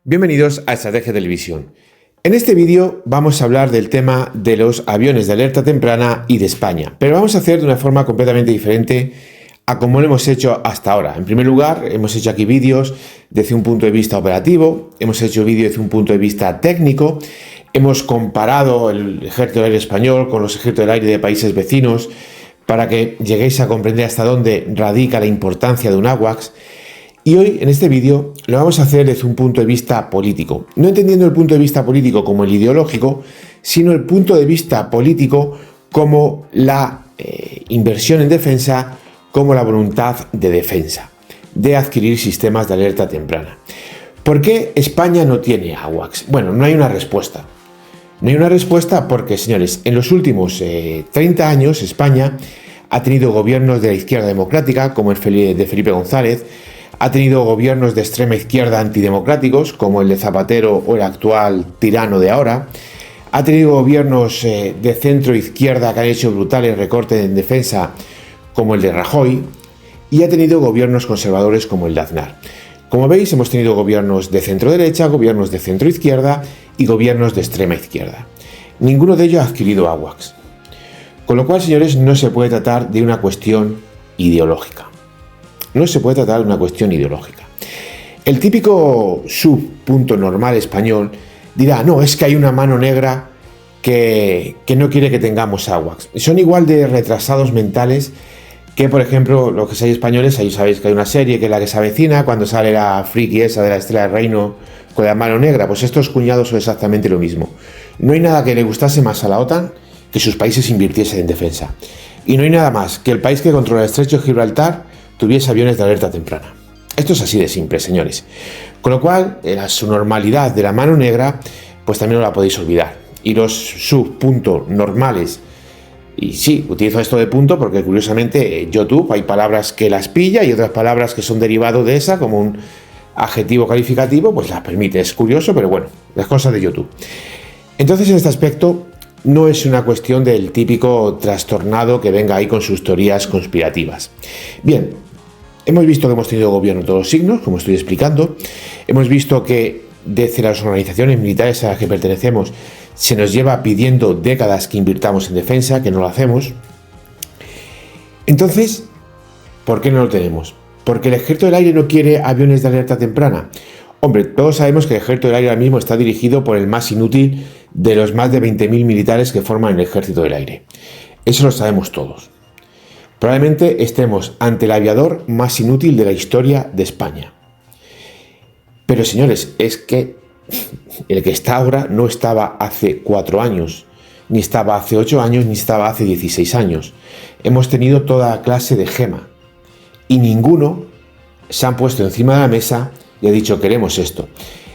Bienvenidos a Estrategia Televisión. En este vídeo vamos a hablar del tema de los aviones de alerta temprana y de España, pero vamos a hacer de una forma completamente diferente a como lo hemos hecho hasta ahora. En primer lugar, hemos hecho aquí vídeos desde un punto de vista operativo, hemos hecho vídeos desde un punto de vista técnico, hemos comparado el ejército del aire español con los ejércitos del aire de países vecinos para que lleguéis a comprender hasta dónde radica la importancia de un AWACS. Y hoy, en este vídeo, lo vamos a hacer desde un punto de vista político. No entendiendo el punto de vista político como el ideológico, sino el punto de vista político como la inversión en defensa, como la voluntad de defensa, de adquirir sistemas de alerta temprana. ¿Por qué España no tiene AWACS? Bueno, no hay una respuesta. No hay una respuesta porque, señores, en los últimos 30 años España ha tenido gobiernos de la izquierda democrática, como el de Felipe González, ha tenido gobiernos de extrema izquierda antidemocráticos, como el de Zapatero o el actual tirano de ahora. Ha tenido gobiernos de centro izquierda que han hecho brutales recortes en defensa, como el de Rajoy. Y ha tenido gobiernos conservadores como el de Aznar. Como veis, hemos tenido gobiernos de centro derecha, gobiernos de centro izquierda y gobiernos de extrema izquierda. Ninguno de ellos ha adquirido AWACS. Con lo cual, señores, no se puede tratar de una cuestión ideológica. No se puede tratar de una cuestión ideológica. El típico subpunto normal español dirá, no, es que hay una mano negra que no quiere que tengamos AWACS. Son igual de retrasados mentales que, por ejemplo, los que seáis españoles, ahí sabéis que hay una serie que es la que se avecina, cuando sale la friki esa de la Estrella del Reino con la mano negra, pues estos cuñados son exactamente lo mismo. No hay nada que le gustase más a la OTAN que sus países invirtiesen en defensa. Y no hay nada más que el país que controla el estrecho de Gibraltar tuviese aviones de alerta temprana. Esto es así de simple, señores. Con lo cual, su normalidad de la mano negra, pues también no la podéis olvidar. Y los subpuntos normales, y sí, utilizo esto de punto porque curiosamente en YouTube hay palabras que las pilla y otras palabras que son derivados de esa, como un adjetivo calificativo, pues las permite. Es curioso, pero bueno, las cosas de YouTube. Entonces, en este aspecto, no es una cuestión del típico trastornado que venga ahí con sus teorías conspirativas. Bien, hemos visto que hemos tenido gobierno de todos los signos, como estoy explicando. Hemos visto que desde las organizaciones militares a las que pertenecemos se nos lleva pidiendo décadas que invirtamos en defensa, que no lo hacemos. Entonces, ¿por qué no lo tenemos? ¿Porque el ejército del aire no quiere aviones de alerta temprana? Hombre, todos sabemos que el ejército del aire ahora mismo está dirigido por el más inútil de los más de 20.000 militares que forman el ejército del aire. Eso lo sabemos todos. Probablemente estemos ante el aviador más inútil de la historia de España. Pero señores, es que el que está ahora no estaba hace 4 años, ni estaba hace 8 años, ni estaba hace 16 años. Hemos tenido toda clase de gema y ninguno se han puesto encima de la mesa y ha dicho queremos esto.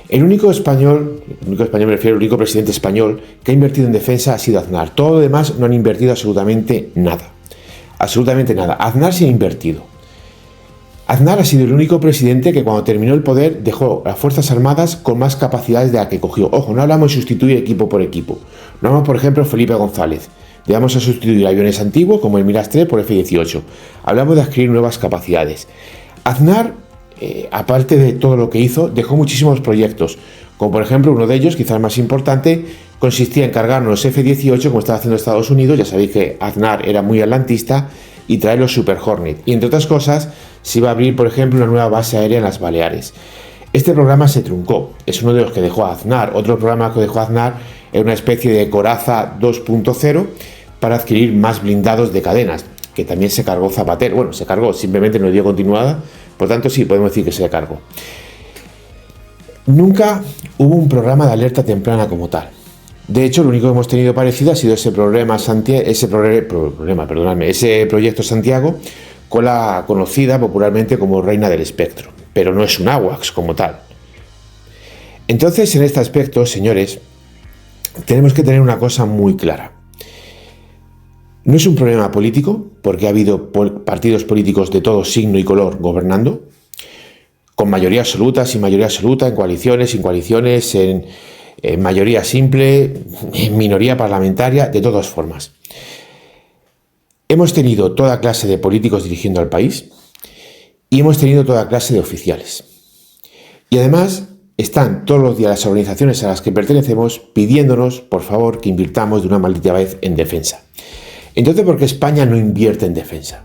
El único español me refiero al único presidente español que ha invertido en defensa ha sido Aznar. Todo lo demás no han invertido absolutamente nada. Absolutamente nada. Aznar sí ha invertido. Aznar ha sido el único presidente que cuando terminó el poder dejó las Fuerzas Armadas con más capacidades de la que cogió. Ojo, no hablamos de sustituir equipo por equipo. No hablamos, por ejemplo, Felipe González. Le vamos a sustituir aviones antiguos como el Mirage 3 por F-18. Hablamos de adquirir nuevas capacidades. Aznar, aparte de todo lo que hizo, dejó muchísimos proyectos. Como por ejemplo, uno de ellos, quizás el más importante, consistía en cargarnos los F-18 como estaba haciendo Estados Unidos. Ya sabéis que Aznar era muy atlantista y traer los Super Hornet. Y entre otras cosas, se iba a abrir, por ejemplo, una nueva base aérea en las Baleares. Este programa se truncó. Es uno de los que dejó Aznar. Otro programa que dejó Aznar era una especie de coraza 2.0 para adquirir más blindados de cadenas, que también se cargó Zapatero. Bueno, se cargó, simplemente no dio continuada. Por tanto, sí, podemos decir que se cargó. Nunca hubo un programa de alerta temprana como tal. De hecho, lo único que hemos tenido parecido ha sido ese proyecto Santiago, con la conocida popularmente como Reina del Espectro, pero no es un AWACS como tal. Entonces, en este aspecto, señores, tenemos que tener una cosa muy clara. No es un problema político, porque ha habido partidos políticos de todo signo y color gobernando, con mayoría absoluta, sin mayoría absoluta, en coaliciones, sin coaliciones, en mayoría simple, en minoría parlamentaria, de todas formas. Hemos tenido toda clase de políticos dirigiendo al país y hemos tenido toda clase de oficiales. Y además están todos los días las organizaciones a las que pertenecemos pidiéndonos, por favor, que invirtamos de una maldita vez en defensa. Entonces, ¿por qué España no invierte en defensa?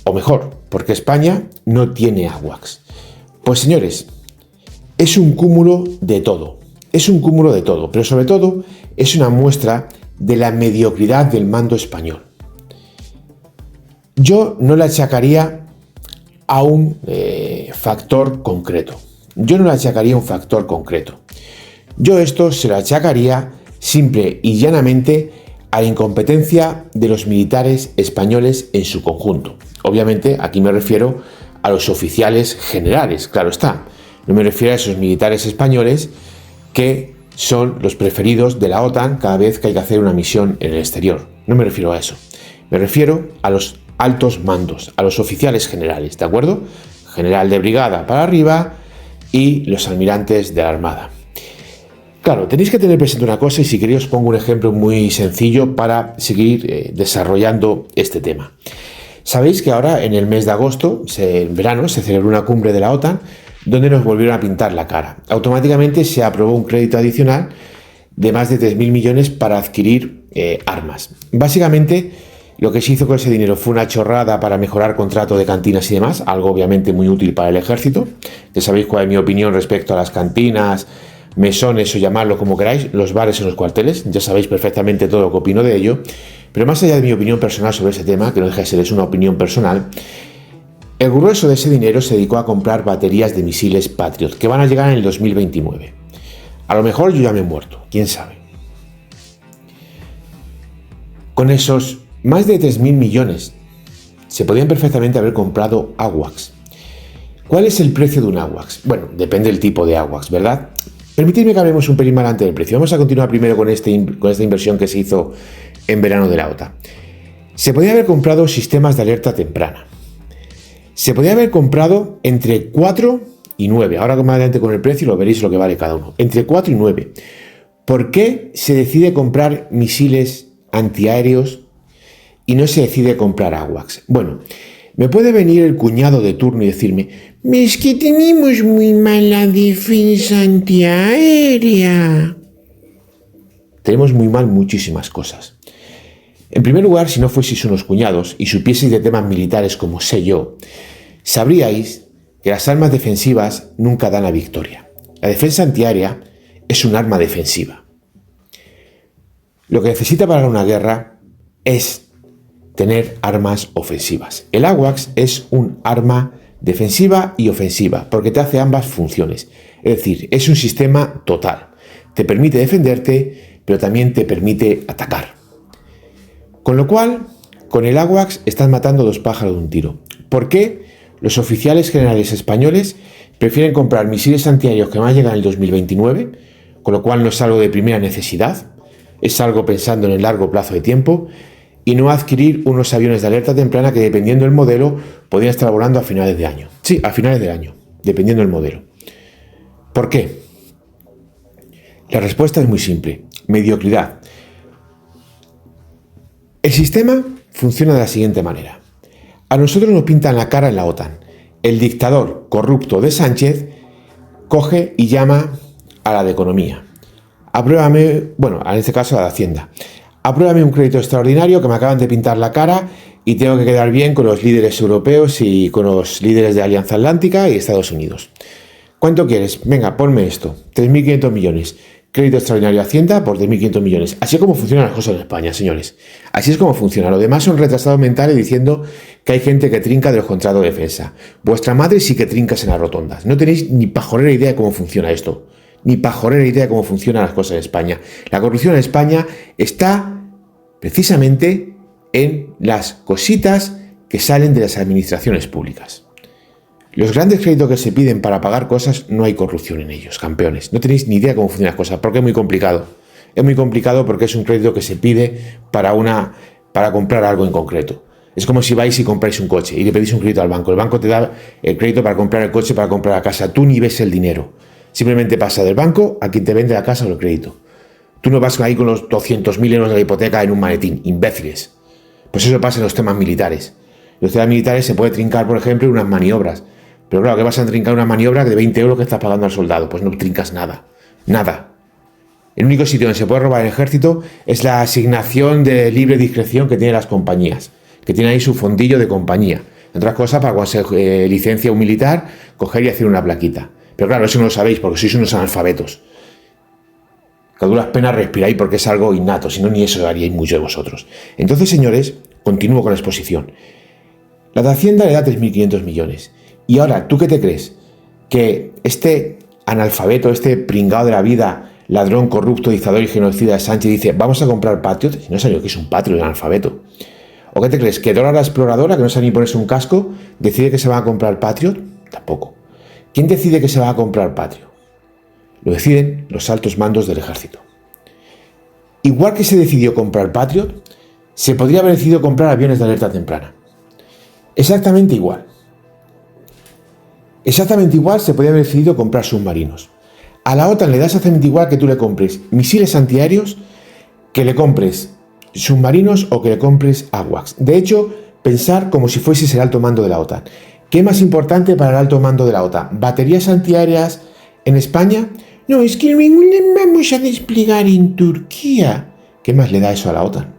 O mejor, ¿por qué España no tiene AWACS? Pues señores, es un cúmulo de todo. Es un cúmulo de todo, pero sobre todo es una muestra de la mediocridad del mando español. Yo no le achacaría a un factor concreto. Yo esto se lo achacaría simple y llanamente a la incompetencia de los militares españoles en su conjunto. Obviamente aquí me refiero a los oficiales generales, claro está. No me refiero a esos militares españoles que son los preferidos de la OTAN cada vez que hay que hacer una misión en el exterior. No me refiero a eso. Me refiero a los altos mandos, a los oficiales generales, ¿de acuerdo? General de brigada para arriba y los almirantes de la Armada. Claro, tenéis que tener presente una cosa y si queréis os pongo un ejemplo muy sencillo para seguir desarrollando este tema. Sabéis que ahora en el mes de agosto, en verano, se celebró una cumbre de la OTAN donde nos volvieron a pintar la cara. Automáticamente se aprobó un crédito adicional de más de 3.000 millones para adquirir armas. Básicamente, lo que se hizo con ese dinero fue una chorrada para mejorar contrato de cantinas y demás, algo obviamente muy útil para el ejército. Ya sabéis cuál es mi opinión respecto a las cantinas, mesones o llamarlo como queráis, los bares en los cuarteles. Ya sabéis perfectamente todo lo que opino de ello. Pero más allá de mi opinión personal sobre ese tema, que no deja de ser es una opinión personal, el grueso de ese dinero se dedicó a comprar baterías de misiles Patriot, que van a llegar en el 2029. A lo mejor yo ya me he muerto, quién sabe. Con esos más de 3.000 millones se podían perfectamente haber comprado AWACS. ¿Cuál es el precio de un AWACS? Bueno, depende del tipo de AWACS, ¿verdad? Permitidme que hablemos un pelín más adelante del precio. Vamos a continuar primero con esta inversión que se hizo en verano de la OTAN. Se podía haber comprado sistemas de alerta temprana. Se podía haber comprado entre 4 y 9. Ahora más adelante con el precio lo veréis lo que vale cada uno. Entre 4 y 9. ¿Por qué se decide comprar misiles antiaéreos y no se decide comprar AWACS? Bueno, me puede venir el cuñado de turno y decirme: es que tenemos muy mala defensa antiaérea. Tenemos muy mal muchísimas cosas. En primer lugar, si no fueseis unos cuñados y supieseis de temas militares como sé yo, sabríais que las armas defensivas nunca dan la victoria. La defensa antiaérea es un arma defensiva. Lo que necesita para una guerra es tener armas ofensivas. El AWACS es un arma defensiva y ofensiva porque te hace ambas funciones. Es decir, es un sistema total. Te permite defenderte, pero también te permite atacar. Con lo cual, con el AWACS estás matando dos pájaros de un tiro. ¿Por qué los oficiales generales españoles prefieren comprar misiles antiaéreos que van a llegar en el 2029? Con lo cual no es algo de primera necesidad, es algo pensando en el largo plazo de tiempo, y no adquirir unos aviones de alerta temprana que, dependiendo del modelo, podrían estar volando a finales de año. Sí, a finales de año, dependiendo del modelo. ¿Por qué? La respuesta es muy simple: mediocridad. El sistema funciona de la siguiente manera. A nosotros nos pintan la cara en la OTAN. El dictador corrupto de Sánchez coge y llama a la de Economía. Apruébame, bueno, en este caso a la de Hacienda. Apruébame un crédito extraordinario que me acaban de pintar la cara y tengo que quedar bien con los líderes europeos y con los líderes de Alianza Atlántica y Estados Unidos. ¿Cuánto quieres? Venga, ponme esto. 3.500 millones. Crédito extraordinario a Hacienda por 3.500 millones. Así es como funcionan las cosas en España, señores. Así es como funciona. Lo demás son retrasados mentales diciendo que hay gente que trinca de los contratos de defensa. Vuestra madre sí que trincas en las rotondas. No tenéis ni pajolera idea de cómo funciona esto. Ni pajolera idea de cómo funcionan las cosas en España. La corrupción en España está precisamente en las cositas que salen de las administraciones públicas. Los grandes créditos que se piden para pagar cosas, no hay corrupción en ellos, campeones. No tenéis ni idea de cómo funcionan las cosas, porque es muy complicado. Es muy complicado porque es un crédito que se pide para comprar algo en concreto. Es como si vais y compráis un coche y le pedís un crédito al banco. El banco te da el crédito para comprar el coche, para comprar la casa. Tú ni ves el dinero. Simplemente pasa del banco a quien te vende la casa o el crédito. Tú no vas ahí con los 200.000 euros de la hipoteca en un maletín. Imbéciles. Pues eso pasa en los temas militares. En los temas militares se puede trincar, por ejemplo, unas maniobras. Pero claro, que vas a trincar una maniobra de 20 euros que estás pagando al soldado. Pues no trincas nada. Nada. El único sitio donde se puede robar el ejército es la asignación de libre discreción que tienen las compañías, que tienen ahí su fondillo de compañía. Entre otras cosas, para cuando se licencia un militar, coger y hacer una plaquita. Pero claro, eso no lo sabéis porque sois unos analfabetos. Que a duras penas respiráis porque es algo innato, si no ni eso haríais mucho de vosotros. Entonces, señores, continúo con la exposición. La de Hacienda le da 3.500 millones. Y ahora, ¿tú qué te crees? Que este analfabeto, este pringao de la vida, ladrón, corrupto, dictador y genocida de Sánchez dice, vamos a comprar Patriot, si no sabe que es un Patriot, un analfabeto. ¿O qué te crees? ¿Que Dora la exploradora, que no sabe ni ponerse un casco, decide que se va a comprar Patriot? Tampoco. ¿Quién decide que se va a comprar Patriot? Lo deciden los altos mandos del ejército. Igual que se decidió comprar Patriot, se podría haber decidido comprar aviones de alerta temprana. Exactamente igual. Exactamente igual se podría haber decidido comprar submarinos. A la OTAN le da exactamente igual que tú le compres misiles antiaéreos, que le compres submarinos o que le compres AWACS. De hecho, pensar como si fueses el alto mando de la OTAN. ¿Qué es más importante para el alto mando de la OTAN? ¿Baterías antiaéreas en España? No, es que vamos a desplegar en Turquía. ¿Qué más le da eso a la OTAN?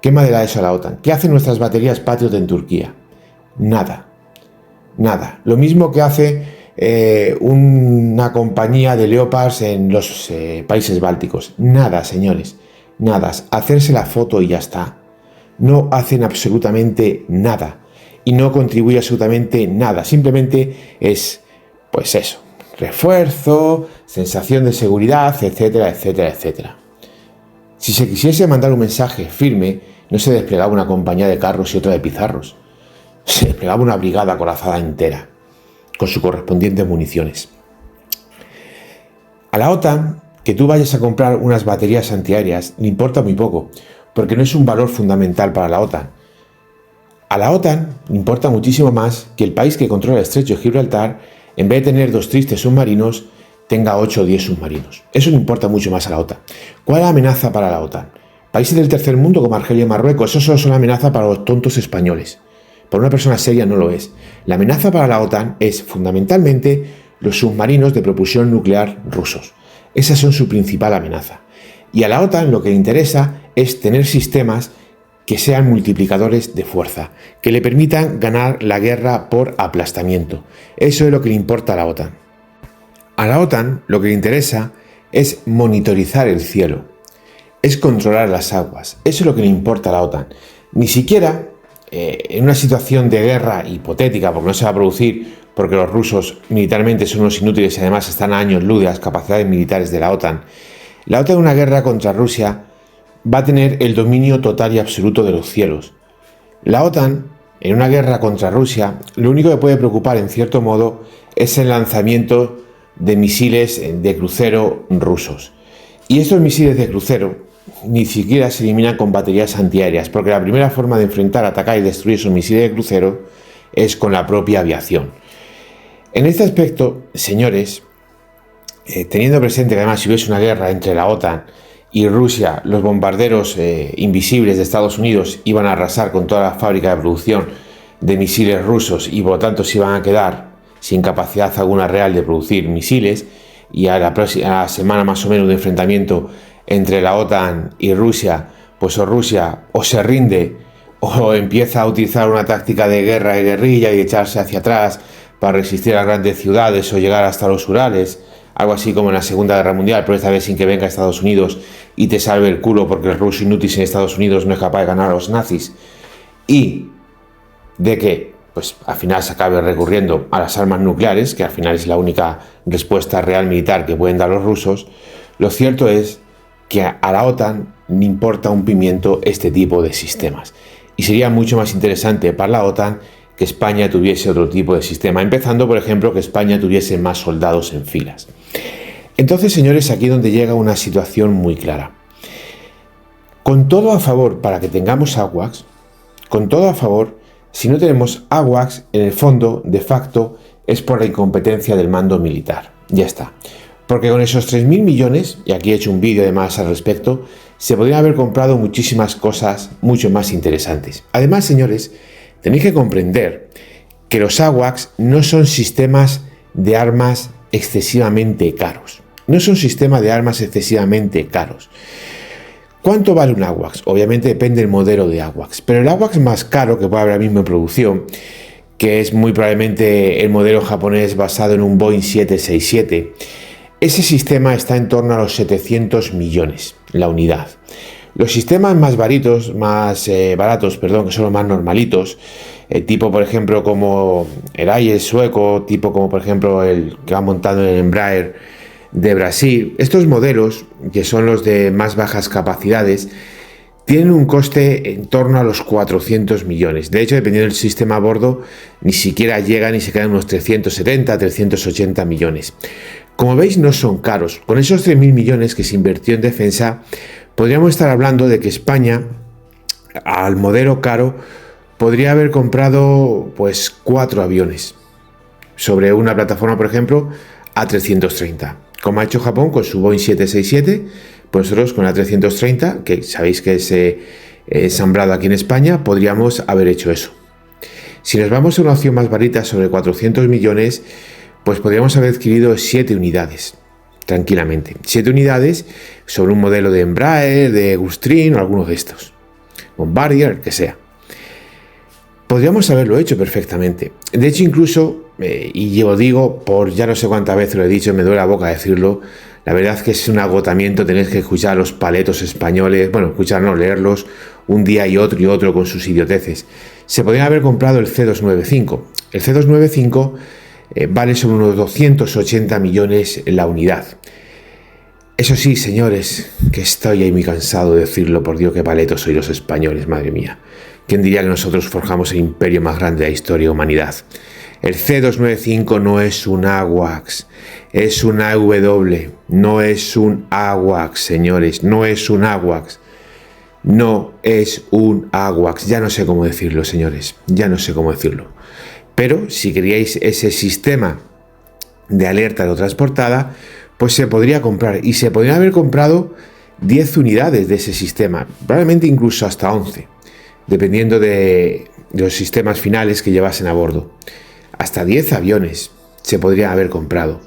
¿Qué más le da eso a la OTAN? ¿Qué hacen nuestras baterías Patriot en Turquía? Nada. Nada. Lo mismo que hace una compañía de Leopards en los países bálticos. Nada, señores. Nada. Hacerse la foto y ya está. No hacen absolutamente nada. Y no contribuye absolutamente nada. Simplemente es, pues eso, refuerzo, sensación de seguridad, etcétera, etcétera, etcétera. Si se quisiese mandar un mensaje firme, no se desplegaba una compañía de carros y otra de pizarros. Se desplegaba una brigada acorazada entera, con sus correspondientes municiones. A la OTAN, que tú vayas a comprar unas baterías antiaéreas, le importa muy poco, porque no es un valor fundamental para la OTAN. A la OTAN le importa muchísimo más que el país que controla el estrecho de Gibraltar, en vez de tener 2 tristes submarinos, tenga 8 o 10 submarinos. Eso le importa mucho más a la OTAN. ¿Cuál es la amenaza para la OTAN? Países del tercer mundo como Argelia y Marruecos, eso solo es una amenaza para los tontos españoles. Para una persona seria no lo es. La amenaza para la OTAN es fundamentalmente los submarinos de propulsión nuclear rusos. Esas son su principal amenaza. Y a la OTAN lo que le interesa es tener sistemas que sean multiplicadores de fuerza, que le permitan ganar la guerra por aplastamiento. Eso es lo que le importa a la OTAN. A la OTAN lo que le interesa es monitorizar el cielo, es controlar las aguas. Eso es lo que le importa a la OTAN. Ni siquiera en una situación de guerra hipotética, porque no se va a producir, porque los rusos militarmente son unos inútiles y además están a años luz de las capacidades militares de la OTAN. La OTAN en una guerra contra Rusia va a tener el dominio total y absoluto de los cielos. La OTAN, en una guerra contra Rusia, lo único que puede preocupar en cierto modo es el lanzamiento de misiles de crucero rusos. Y estos misiles de crucero ni siquiera se eliminan con baterías antiaéreas, porque la primera forma de enfrentar, atacar y destruir esos misiles de crucero es con la propia aviación. En este aspecto, señores, teniendo presente que además si hubiese una guerra entre la OTAN y Rusia, los bombarderos invisibles de Estados Unidos iban a arrasar con toda la fábrica de producción de misiles rusos y por lo tanto se iban a quedar sin capacidad alguna real de producir misiles, y a la semana más o menos de enfrentamiento entre la OTAN y Rusia, pues o Rusia o se rinde o empieza a utilizar una táctica de guerra y guerrilla y echarse hacia atrás para resistir a las grandes ciudades o llegar hasta los Urales, algo así como en la Segunda Guerra Mundial, pero esta vez sin que venga Estados Unidos y te salve el culo porque el ruso inútil en Estados Unidos no es capaz de ganar a los nazis, y de que pues al final se acabe recurriendo a las armas nucleares, que al final es la única respuesta real militar que pueden dar los rusos. Lo cierto es que a la OTAN le importa un pimiento este tipo de sistemas. Y sería mucho más interesante para la OTAN que España tuviese otro tipo de sistema, empezando, por ejemplo, que España tuviese más soldados en filas. Entonces, señores, aquí es donde llega una situación muy clara. Con todo a favor para que tengamos AWACS, con todo a favor, si no tenemos AWACS, en el fondo, de facto, es por la incompetencia del mando militar. Ya está. Porque con esos 3.000 millones, y aquí he hecho un vídeo además al respecto, se podrían haber comprado muchísimas cosas mucho más interesantes. Además, señores, tenéis que comprender que los AWACS no son sistemas de armas excesivamente caros. No es un sistema de armas excesivamente caros. ¿Cuánto vale un AWACS? Obviamente depende del modelo de AWACS, pero el AWACS más caro que puede haber ahora mismo en producción, que es muy probablemente el modelo japonés basado en un Boeing 767, ese sistema está en torno a los 700 millones la unidad. Los sistemas más baratos, que son los más normalitos, tipo por ejemplo como el Aier sueco, tipo como por ejemplo el que va montado en el Embraer de Brasil, estos modelos, que son los de más bajas capacidades, tienen un coste en torno a los 400 millones. De hecho, dependiendo del sistema a bordo, ni siquiera llegan y se quedan unos 370, 380 millones. Como veis, no son caros. Con esos 3.000 millones que se invirtió en defensa, podríamos estar hablando de que España, al modelo caro, podría haber comprado pues 4 aviones sobre una plataforma, por ejemplo, A330, como ha hecho Japón con su Boeing 767, pues nosotros con la A330, que sabéis que es ensamblado aquí en España, podríamos haber hecho eso. Si nos vamos a una opción más barata sobre 400 millones, pues podríamos haber adquirido 7 unidades, tranquilamente. 7 unidades sobre un modelo de Embraer, de Gulfstream o alguno de estos. Bombardier, que sea. Podríamos haberlo hecho perfectamente. De hecho, incluso, y yo digo, por ya no sé cuántas veces lo he dicho, me duele la boca decirlo, la verdad es que es un agotamiento tener que escuchar a los paletos españoles, leerlos un día y otro con sus idioteces. Se podría haber comprado el C295. El C295 vale sobre unos 280 millones la unidad. Eso sí, señores, que estoy ahí muy cansado de decirlo, por Dios, qué paletos sois los españoles, madre mía. ¿Quién diría que nosotros forjamos el imperio más grande de la historia de la humanidad? El C295 no es un AWACS, es un AW, no es un AWACS, señores, no es un AWACS. No es un AWACS, ya no sé cómo decirlo, señores, ya no sé cómo decirlo. Pero si queríais ese sistema de alerta de transportada, pues se podría comprar, y se podrían haber comprado 10 unidades de ese sistema, probablemente incluso hasta 11, dependiendo de los sistemas finales que llevasen a bordo. Hasta 10 aviones se podrían haber comprado.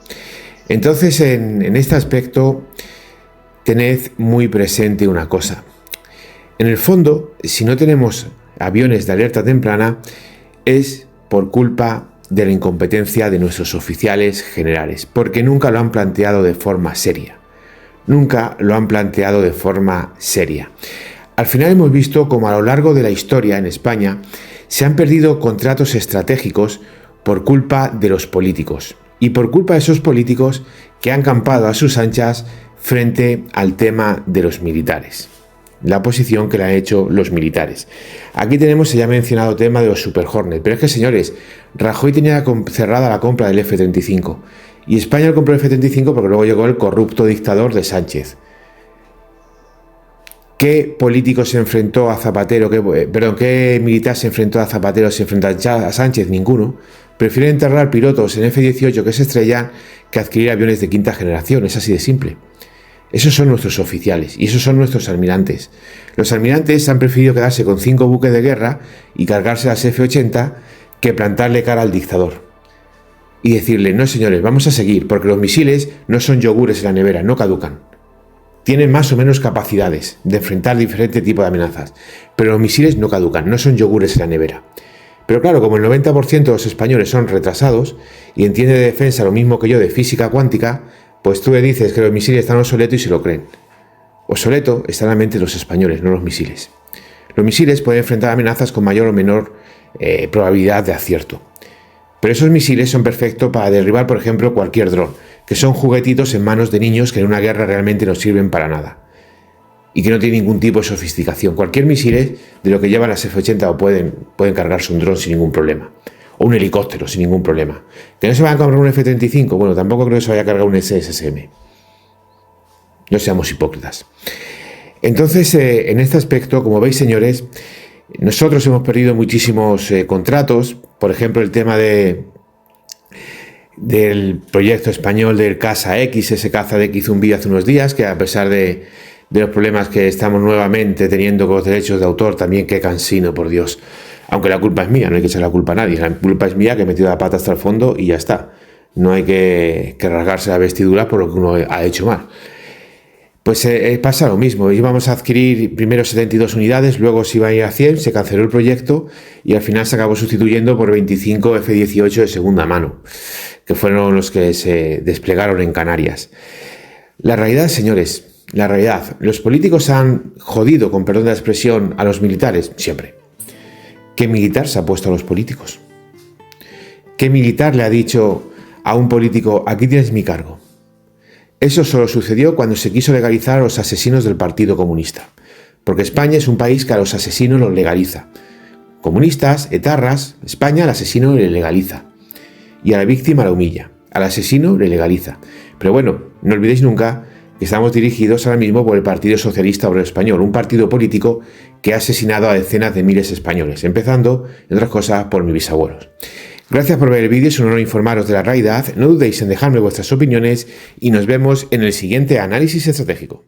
Entonces, en este aspecto, tened muy presente una cosa. En el fondo, si no tenemos aviones de alerta temprana, es por culpa de la incompetencia de nuestros oficiales generales, porque nunca lo han planteado de forma seria. Nunca lo han planteado de forma seria. Al final hemos visto cómo a lo largo de la historia en España se han perdido contratos estratégicos por culpa de los políticos, y por culpa de esos políticos que han campado a sus anchas frente al tema de los militares, la posición que le han hecho los militares. Aquí tenemos el ya mencionado tema de los Super Hornet, pero es que, señores, Rajoy tenía cerrada la compra del F-35 y España compró el F-35 porque luego llegó el corrupto dictador de Sánchez. ¿Qué político se enfrentó a Zapatero? ¿Qué militar se enfrentó a Zapatero? ¿Se enfrentó a Sánchez? Ninguno. Prefieren enterrar pilotos en F-18 que se estrellan que adquirir aviones de quinta generación. Es así de simple. Esos son nuestros oficiales y esos son nuestros almirantes. Los almirantes han preferido quedarse con 5 buques de guerra y cargarse las F-80 que plantarle cara al dictador. Y decirle, no señores, vamos a seguir, porque los misiles no son yogures en la nevera, no caducan. Tienen más o menos capacidades de enfrentar diferentes tipos de amenazas, pero los misiles no caducan, no son yogures en la nevera. Pero claro, como el 90% de los españoles son retrasados y entiende de defensa lo mismo que yo de física cuántica, pues tú le dices que los misiles están obsoletos y se lo creen. Obsoleto está en la mente de los españoles, no los misiles. Los misiles pueden enfrentar amenazas con mayor o menor probabilidad de acierto. Pero esos misiles son perfectos para derribar, por ejemplo, cualquier dron, que son juguetitos en manos de niños que en una guerra realmente no sirven para nada y que no tienen ningún tipo de sofisticación. Cualquier misil de lo que llevan las F-80 pueden cargarse un dron sin ningún problema, o un helicóptero sin ningún problema. ¿Que no se van a cargar un F-35? Bueno, tampoco creo que se vaya a cargar un SSM. No seamos hipócritas. Entonces, en este aspecto, como veis, señores, nosotros hemos perdido muchísimos contratos. Por ejemplo, el tema del proyecto español del Caza X, ese caza de que hizo un vídeo hace unos días, que a pesar de los problemas que estamos nuevamente teniendo con los derechos de autor, también qué cansino, por Dios. Aunque la culpa es mía, no hay que echar la culpa a nadie. La culpa es mía, que he metido la pata hasta el fondo y ya está. No hay que rasgarse la vestidura por lo que uno ha hecho mal. Pues pasa lo mismo. Íbamos a adquirir primero 72 unidades, luego se iba a ir a 100, se canceló el proyecto y al final se acabó sustituyendo por 25 F-18 de segunda mano, que fueron los que se desplegaron en Canarias. La realidad, señores, la realidad. Los políticos han jodido, con perdón de la expresión, a los militares, siempre. ¿Qué militar se ha puesto a los políticos? ¿Qué militar le ha dicho a un político, aquí tienes mi cargo? Eso solo sucedió cuando se quiso legalizar a los asesinos del Partido Comunista, porque España es un país que a los asesinos los legaliza. Comunistas, etarras, España al asesino le legaliza, y a la víctima la humilla, al asesino le legaliza. Pero bueno, no olvidéis nunca que estamos dirigidos ahora mismo por el Partido Socialista Obrero Español, un partido político que ha asesinado a decenas de miles de españoles, empezando, entre otras cosas, por mis bisabuelos. Gracias por ver el vídeo, es un honor informaros de la realidad, no dudéis en dejarme vuestras opiniones y nos vemos en el siguiente análisis estratégico.